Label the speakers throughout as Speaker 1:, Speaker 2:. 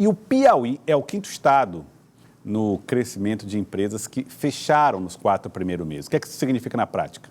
Speaker 1: E o Piauí é o quinto estado no crescimento de empresas que fecharam nos 4 primeiros meses. O que é que isso significa na prática?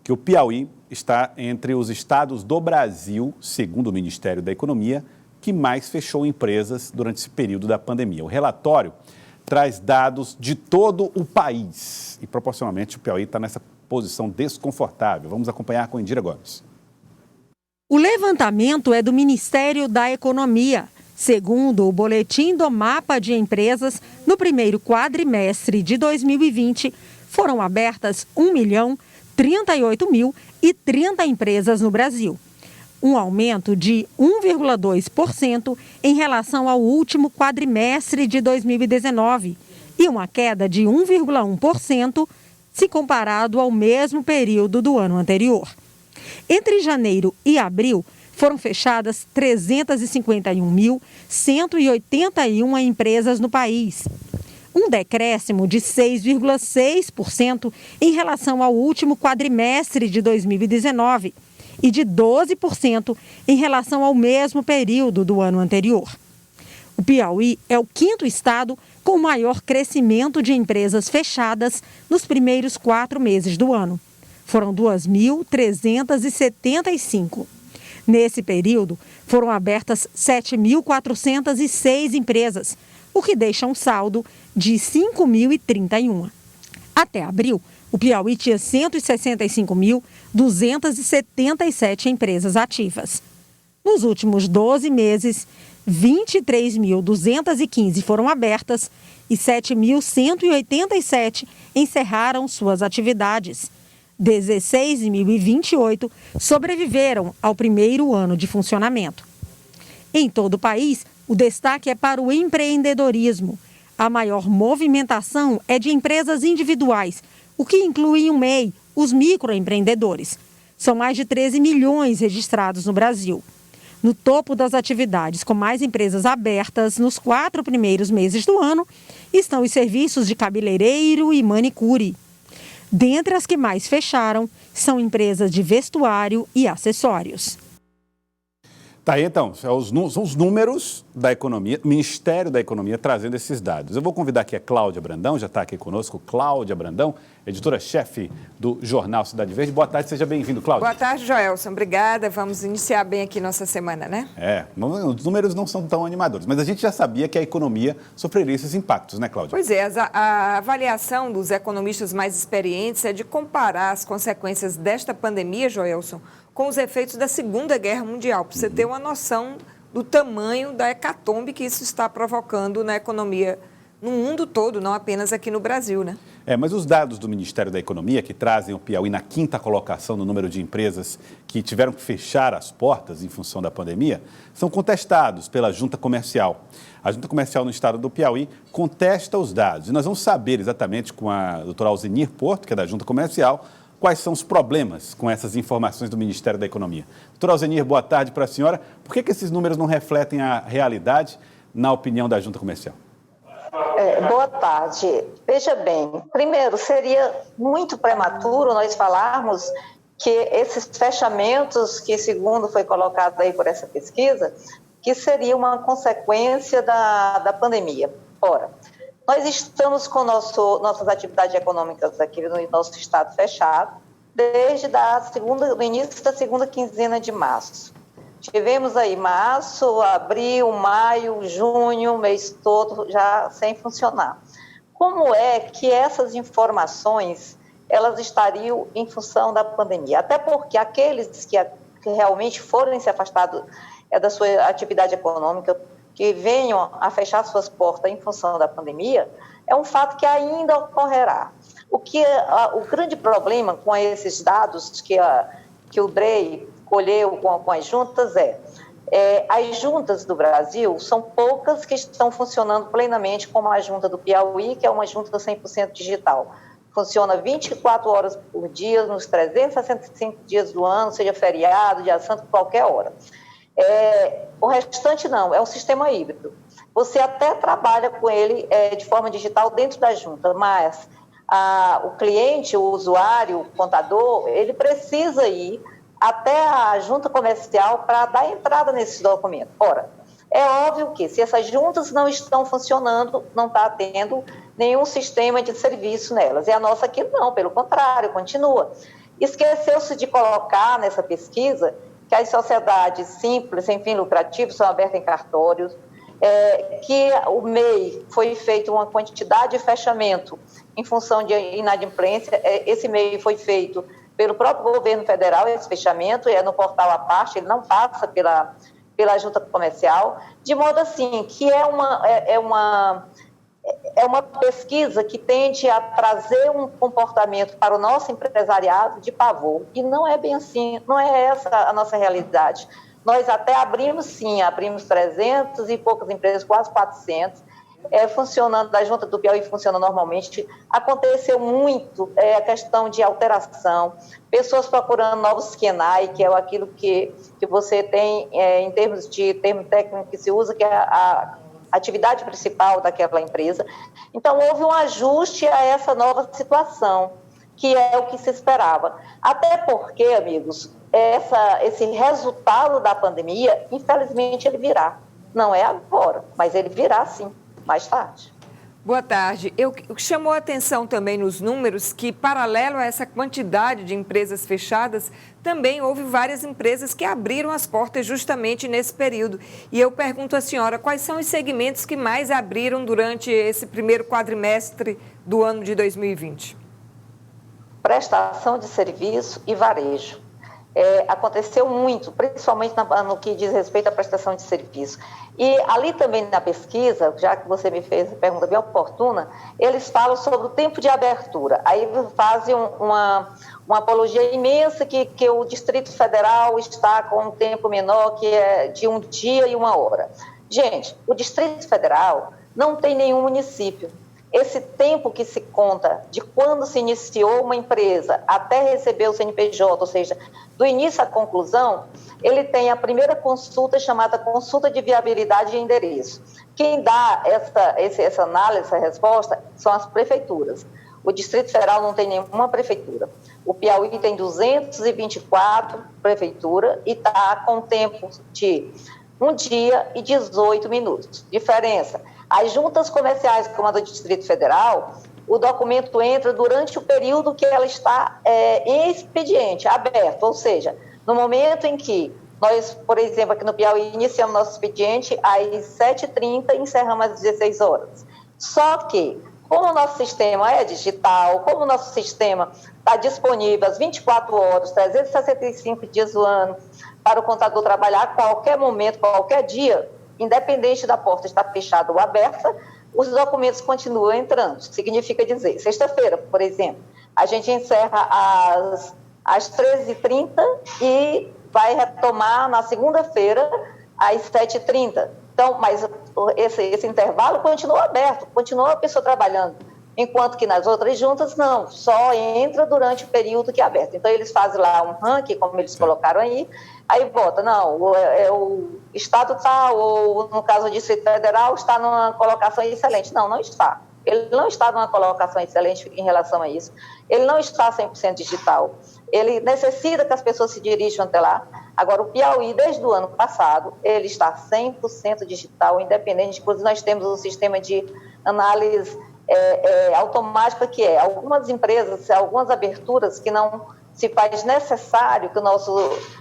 Speaker 1: Que o Piauí está entre os estados do Brasil, segundo o Ministério da Economia, que mais fechou empresas durante esse período da pandemia. O relatório traz dados de todo o país e, proporcionalmente, o Piauí está nessa posição desconfortável. Vamos acompanhar com Indira Gomes.
Speaker 2: O levantamento é do Ministério da Economia. Segundo o boletim do Mapa de Empresas, no primeiro quadrimestre de 2020, foram abertas 1.038.030 empresas no Brasil, um aumento de 1,2% em relação ao último quadrimestre de 2019 e uma queda de 1,1% se comparado ao mesmo período do ano anterior. Entre janeiro e abril, foram fechadas 351.181 empresas no país, um decréscimo de 6,6% em relação ao último quadrimestre de 2019 e de 12% em relação ao mesmo período do ano anterior. O Piauí é o quinto estado com maior crescimento de empresas fechadas nos primeiros 4 meses do ano. Foram 2.375. Nesse período, foram abertas 7.406 empresas, o que deixa um saldo de 5.031. Até abril, o Piauí tinha 165.277 empresas ativas. Nos últimos 12 meses, 23.215 foram abertas e 7.187 encerraram suas atividades. 16.028 sobreviveram ao primeiro ano de funcionamento. Em todo o país, o destaque é para o empreendedorismo. A maior movimentação é de empresas individuais, o que inclui o MEI, os microempreendedores. São mais de 13 milhões registrados no Brasil. No topo das atividades com mais empresas abertas nos 4 primeiros meses do ano estão os serviços de cabeleireiro e manicure. Dentre as que mais fecharam, são empresas de vestuário e acessórios.
Speaker 1: Tá aí, então, são os números da economia, Ministério da Economia trazendo esses dados. Eu vou convidar aqui a Cláudia Brandão, já está aqui conosco. Cláudia Brandão, editora-chefe do jornal Cidade Verde. Boa tarde, seja bem-vindo, Cláudia.
Speaker 3: Boa tarde, Joelson. Obrigada. Vamos iniciar bem aqui nossa semana, né?
Speaker 1: Os números não são tão animadores, mas a gente já sabia que a economia sofreria esses impactos, né, Cláudia?
Speaker 3: Pois é, a avaliação dos economistas mais experientes é de comparar as consequências desta pandemia, Joelson, com os efeitos da Segunda Guerra Mundial, para você ter uma noção do tamanho da hecatombe que isso está provocando na economia no mundo todo, não apenas aqui no Brasil, né?
Speaker 1: Mas os dados do Ministério da Economia, que trazem o Piauí na 5ª colocação no número de empresas que tiveram que fechar as portas em função da pandemia, são contestados pela Junta Comercial. A Junta Comercial no estado do Piauí contesta os dados. E nós vamos saber exatamente com a doutora Alzenir Porto, que é da Junta Comercial, quais são os problemas com essas informações do Ministério da Economia. Doutora Alzenir, boa tarde para a senhora. Por que esses números não refletem a realidade, na opinião da Junta Comercial?
Speaker 4: Boa tarde. Veja bem, primeiro, seria muito prematuro nós falarmos que esses fechamentos, que segundo foi colocado aí por essa pesquisa, que seria uma consequência da pandemia. Ora, nós estamos com nossas atividades econômicas aqui no nosso estado fechado desde o início da segunda quinzena de março. Tivemos aí março, abril, maio, junho, mês todo já sem funcionar. Como é que essas informações elas estariam em função da pandemia? Até porque aqueles que realmente forem se afastados da sua atividade econômica, que venham a fechar suas portas em função da pandemia, é um fato que ainda ocorrerá. O grande problema com esses dados que o DREI colheu com as juntas as juntas do Brasil são poucas que estão funcionando plenamente, como a junta do Piauí, que é uma junta 100% digital. Funciona 24 horas por dia, nos 365 dias do ano, seja feriado, dia santo, qualquer hora. O restante não, é um sistema híbrido. Você até trabalha com ele de forma digital dentro da junta, mas o cliente, o usuário, o contador, ele precisa ir até a junta comercial para dar entrada nesses documentos. Ora, É óbvio que se essas juntas não estão funcionando, não está tendo nenhum sistema de serviço nelas. E a nossa aqui não, pelo contrário, continua. Esqueceu-se de colocar nessa pesquisa que as sociedades simples, sem fim lucrativo, são abertas em cartórios, que o MEI foi feito uma quantidade de fechamento em função de inadimplência. Esse MEI foi feito pelo próprio governo federal, esse fechamento, é no portal à parte, ele não passa pela junta comercial, de modo assim que é uma pesquisa que tende a trazer um comportamento para o nosso empresariado de pavor, e não é bem assim, não é essa a nossa realidade. Nós até abrimos 300 e poucas empresas, quase 400, funcionando, a Junta do Piauí funciona normalmente. Aconteceu muito a questão de alteração, pessoas procurando novos KENAI, que é aquilo que você tem em termos de termo técnico que se usa, que é a atividade principal daquela empresa. Então, houve um ajuste a essa nova situação, que é o que se esperava. Até porque, amigos, esse resultado da pandemia, infelizmente, ele virá. Não é agora, mas ele virá, sim, mais tarde.
Speaker 3: Boa tarde. O que chamou a atenção também nos números, que paralelo a essa quantidade de empresas fechadas, também houve várias empresas que abriram as portas justamente nesse período. E eu pergunto à senhora, quais são os segmentos que mais abriram durante esse primeiro quadrimestre do ano de 2020?
Speaker 4: Prestação de serviço e varejo. Aconteceu muito, principalmente no que diz respeito à prestação de serviço. E ali também na pesquisa, já que você me fez a pergunta bem oportuna, eles falam sobre o tempo de abertura. Aí fazem uma apologia imensa que o Distrito Federal está com um tempo menor, que é de 1 dia e 1 hora. Gente, o Distrito Federal não tem nenhum município. Esse tempo que se conta de quando se iniciou uma empresa até receber o CNPJ, ou seja, do início à conclusão, ele tem a primeira consulta chamada consulta de viabilidade de endereço. Quem dá essa análise, essa resposta, são as prefeituras. O Distrito Federal não tem nenhuma prefeitura. O Piauí tem 224 prefeituras e está com tempo de 1 dia e 18 minutos. Diferença. As juntas comerciais, como a do Distrito Federal, o documento entra durante o período que ela está em expediente, aberto, ou seja, no momento em que nós, por exemplo, aqui no Piauí, iniciamos nosso expediente às 7h30 e encerramos às 16 horas. Só que, como o nosso sistema é digital, como o nosso sistema está disponível às 24 horas, 365 dias do ano, para o contador trabalhar a qualquer momento, qualquer dia, independente da porta estar fechada ou aberta, os documentos continuam entrando. Significa dizer, sexta-feira, por exemplo, a gente encerra às 13h30 e vai retomar na segunda-feira às 7h30. Então, mas esse intervalo continua aberto, continua a pessoa trabalhando. Enquanto que nas outras juntas, não, só entra durante o período que é aberto. Então, eles fazem lá um ranking, como eles colocaram aí bota, não, o Estado tal, ou no caso do Distrito Federal, está numa colocação excelente. Não, não está. Ele não está numa colocação excelente em relação a isso. Ele não está 100% digital. Ele necessita que as pessoas se dirijam até lá. Agora, o Piauí, desde o ano passado, ele está 100% digital, independente. Inclusive, nós temos um sistema de análise automática, que algumas empresas, algumas aberturas que não se faz necessário que o nosso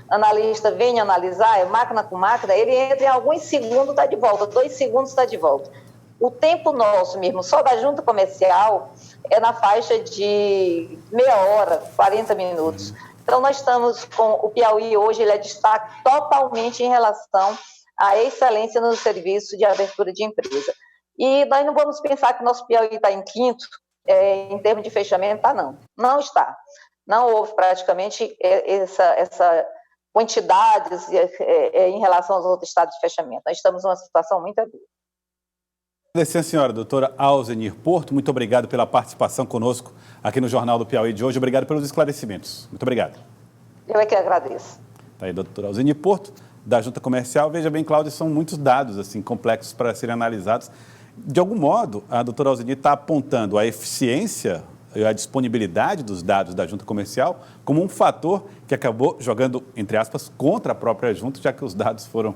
Speaker 4: analista venha analisar, máquina com máquina, ele entra em alguns segundos, está de volta, 2 segundos está de volta. O tempo nosso mesmo, só da junta comercial, é na faixa de meia hora, 40 minutos. Então, nós estamos com o Piauí hoje, ele é destaque totalmente em relação à excelência no serviço de abertura de empresa. E nós não vamos pensar que o nosso Piauí está em quinto, em termos de fechamento, não. Não está. Não houve praticamente essa quantidade em relação aos outros estados de fechamento. Nós estamos numa situação muito aguda.
Speaker 1: Agradecer a senhora, doutora Alzenir Porto, muito obrigado pela participação conosco aqui no Jornal do Piauí de hoje. Obrigado pelos esclarecimentos. Muito obrigado.
Speaker 4: Eu é que agradeço.
Speaker 1: Está aí, doutora Alzenir Porto, da Junta Comercial. Veja bem, Cláudia, são muitos dados assim, complexos para serem analisados. De algum modo, a doutora Alzenir está apontando a eficiência e a disponibilidade dos dados da Junta Comercial como um fator que acabou jogando, entre aspas, contra a própria Junta, já que os dados foram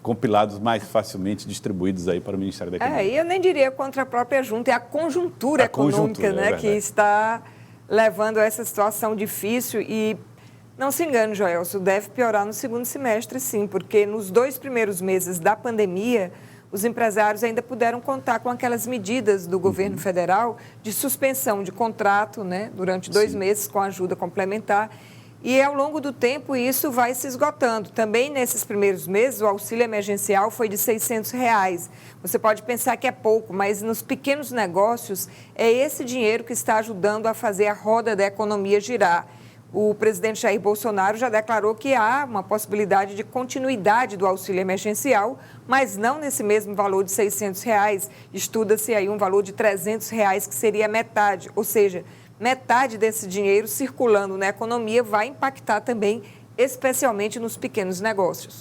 Speaker 1: compilados mais facilmente, distribuídos aí para o Ministério da Economia.
Speaker 3: E eu nem diria contra a própria junta, é a conjuntura econômica, né, que está levando a essa situação difícil. E não se engane, Joelson, deve piorar no segundo semestre, sim, porque nos 2 primeiros meses da pandemia, os empresários ainda puderam contar com aquelas medidas do governo federal de suspensão de contrato, né, durante 2 meses com ajuda complementar. E ao longo do tempo isso vai se esgotando. Também nesses primeiros meses o auxílio emergencial foi de R$ 600. Você pode pensar que é pouco, mas nos pequenos negócios é esse dinheiro que está ajudando a fazer a roda da economia girar. O presidente Jair Bolsonaro já declarou que há uma possibilidade de continuidade do auxílio emergencial, mas não nesse mesmo valor de R$ 600. Estuda-se aí um valor de R$ 300, que seria metade, ou seja, metade desse dinheiro circulando na economia vai impactar também, especialmente nos pequenos negócios.